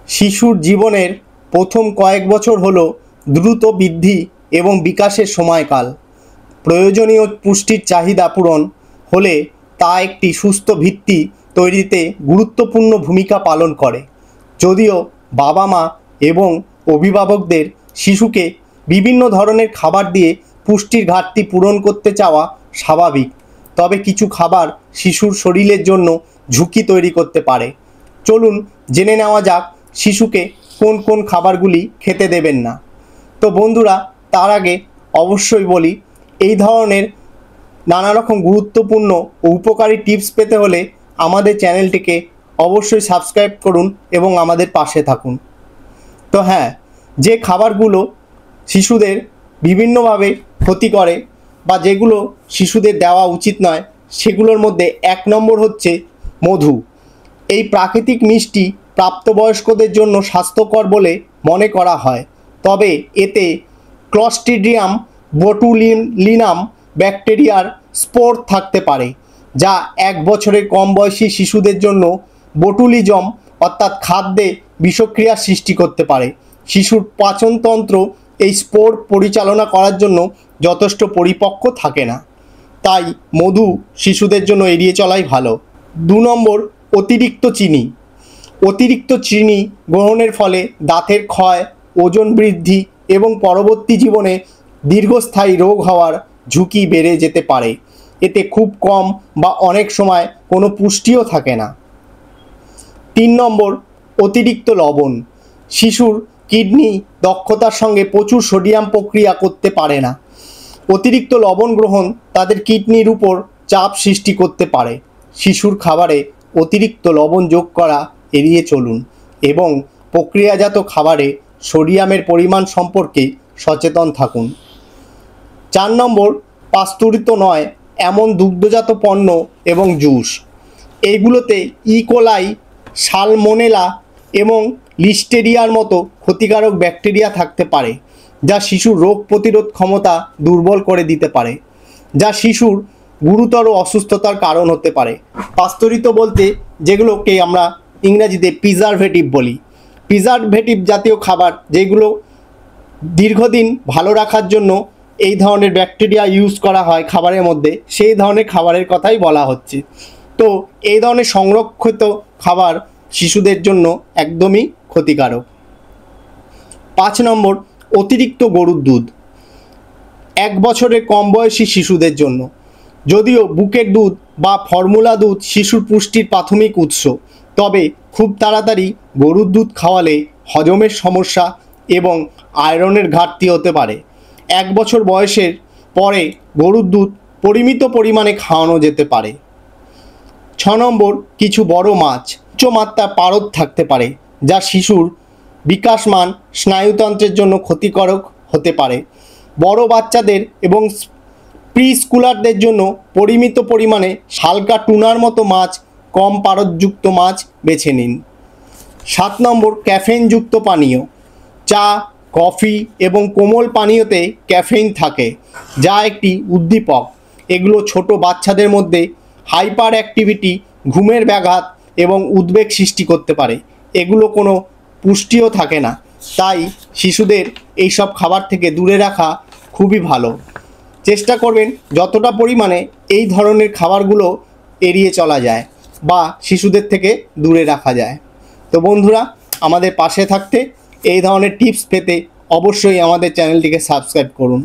শিশুর জীবনের প্রথম কয়েক বছর হলো দ্রুত বৃদ্ধি এবং বিকাশের সময়কাল। প্রয়োজনীয় পুষ্টির চাহিদা পূরণ হলে তা একটি সুস্থ ভিত্তি তৈরিতে গুরুত্বপূর্ণ ভূমিকা পালন করে। যদিও বাবা মা এবং অভিভাবকদের শিশুকে বিভিন্ন ধরনের খাবার দিয়ে পুষ্টির ঘাটতি পূরণ করতে চাওয়া স্বাভাবিক, তবে কিছু খাবার শিশুর শরীরের জন্য ঝুঁকি তৈরি করতে পারে। চলুন জেনে নেওয়া যাক শিশুকে কোন কোন খাবারগুলি খেতে দেবেন না। তো বন্ধুরা, তার আগে অবশ্যই বলি, এই ধরনের নানা রকম গুরুত্বপূর্ণ ও উপকারী টিপস পেতে হলে আমাদের চ্যানেলটিকে অবশ্যই সাবস্ক্রাইব করুন এবং আমাদের পাশে থাকুন। তো হ্যাঁ, যে খাবারগুলো শিশুদের বিভিন্নভাবে ক্ষতি করে বা যেগুলো শিশুদের দেওয়া উচিত নয়, সেগুলোর মধ্যে 1 নম্বর হচ্ছে মধু। এই প্রাকৃতিক মিষ্টি প্রাপ্তবয়স্কদের জন্য স্বাস্থ্যকর বলে মনে করা হয়, তবে এতে ক্লস্ট্রিডিয়াম বোটুলিনাম ব্যাকটেরিয়ার স্পোর থাকতে পারে, যা 1 বছরের কম বয়সী শিশুদের জন্য বোটুলিজম অর্থাৎ খাদ্যে বিষক্রিয়া সৃষ্টি করতে পারে। শিশুর পাচনতন্ত্র এই স্পোর পরিচালনা করার জন্য যথেষ্ট পরিপক্ক থাকে না, তাই মধু শিশুদের জন্য এড়িয়ে চলাই ভালো। 2 নম্বর, অতিরিক্ত চিনি। অতিরিক্ত চিনি গ্রহণের ফলে দাঁতের ক্ষয়, ওজন বৃদ্ধি এবং পরবর্তী জীবনে দীর্ঘস্থায়ী রোগ হওয়ার ঝুঁকি বেড়ে যেতে পারে। এতে খুব কম বা অনেক সময় কোনো পুষ্টিও থাকে না। 3 নম্বর, অতিরিক্ত লবণ। শিশুর কিডনি দক্ষতার সঙ্গে প্রচুর সোডিয়াম প্রক্রিয়া করতে পারে না। অতিরিক্ত লবণ গ্রহণ তাদের কিডনির উপর চাপ সৃষ্টি করতে পারে। শিশুর খাবারে অতিরিক্ত লবণ যোগ করা এড়িয়ে চলুন এবং প্রক্রিয়াজাত খাবারে সোডিয়ামের পরিমাণ সম্পর্কে সচেতন থাকুন। 4 নম্বর, পাস্তুরিত নয় এমন দুগ্ধজাত পণ্য এবং জুস। এইগুলোতে ইকোলাই, সালমোনেলা এবং লিস্টেরিয়ার মতো ক্ষতিকারক ব্যাকটেরিয়া থাকতে পারে, যা শিশুর রোগ প্রতিরোধ ক্ষমতা দুর্বল করে দিতে পারে, যা শিশুর গুরুতর অসুস্থতার কারণ হতে পারে। পাস্তুরিত বলতে যেগুলোকে আমরা ইংরেজিতে প্রিজারভেটিভ বলি। প্রিজারভেটিভ জাতীয় খাবার যেগুলো দীর্ঘদিন ভালো রাখার জন্য এই ধরনের ব্যাকটেরিয়া ইউজ করা হয় খাবারের মধ্যে, সেই ধরনের খাবারের কথাই বলা হচ্ছে। তো এই ধরনের সংরক্ষিত খাবার শিশুদের জন্য একদমই ক্ষতিকারক। 5 নম্বর, অতিরিক্ত গরুর দুধ। 1 বছরের কম বয়সী শিশুদের জন্য। যদিও বুকের দুধ বা ফর্মুলা দুধ শিশুর পুষ্টির প্রাথমিক উৎস, তবে খুব তাড়াতাড়ি গরুর দুধ খাওয়ালে হজমের সমস্যা এবং আয়রনের ঘাটতি হতে পারে। 1 বছর বয়সের পরে গরুর দুধ পরিমিত পরিমাণে খাওয়ানো যেতে পারে। 6 নম্বর, কিছু বড় মাছ উচ্চমাত্রার পারদ থাকতে পারে, যা শিশুর বিকাশমান স্নায়ুতন্ত্রের জন্য ক্ষতিকারক হতে পারে। বড় বাচ্চাদের এবং প্রি স্কুলারদের জন্য পরিমিত পরিমাণে হালকা টুনার মতো মাছ, কম পারদযুক্ত মাছ বেছে নিন। 7 নম্বর, ক্যাফেইনযুক্ত পানীয়। চা, কফি এবং কোমল পানীয়তে ক্যাফেইন থাকে, যা একটি উদ্দীপক। এগুলো ছোট বাচ্চাদের মধ্যে হাইপার অ্যাক্টিভিটি, ঘুমের ব্যাঘাত এবং উদ্বেগ সৃষ্টি করতে পারে। এগুলো কোনো পুষ্টিও থাকে না, তাই শিশুদের এইসব খাবার থেকে দূরে রাখা খুবই ভালো। চেষ্টা করবেন যতটা পরিমাণে এই ধরনের খাবারগুলো এড়িয়ে চলা যায় বা শিশুদের থেকে দূরে রাখা যায়। তো বন্ধুরা, আমাদের পাশে থাকতে, এই ধরনের টিপস পেতে অবশ্যই আমাদের চ্যানেলটিকে সাবস্ক্রাইব করুন।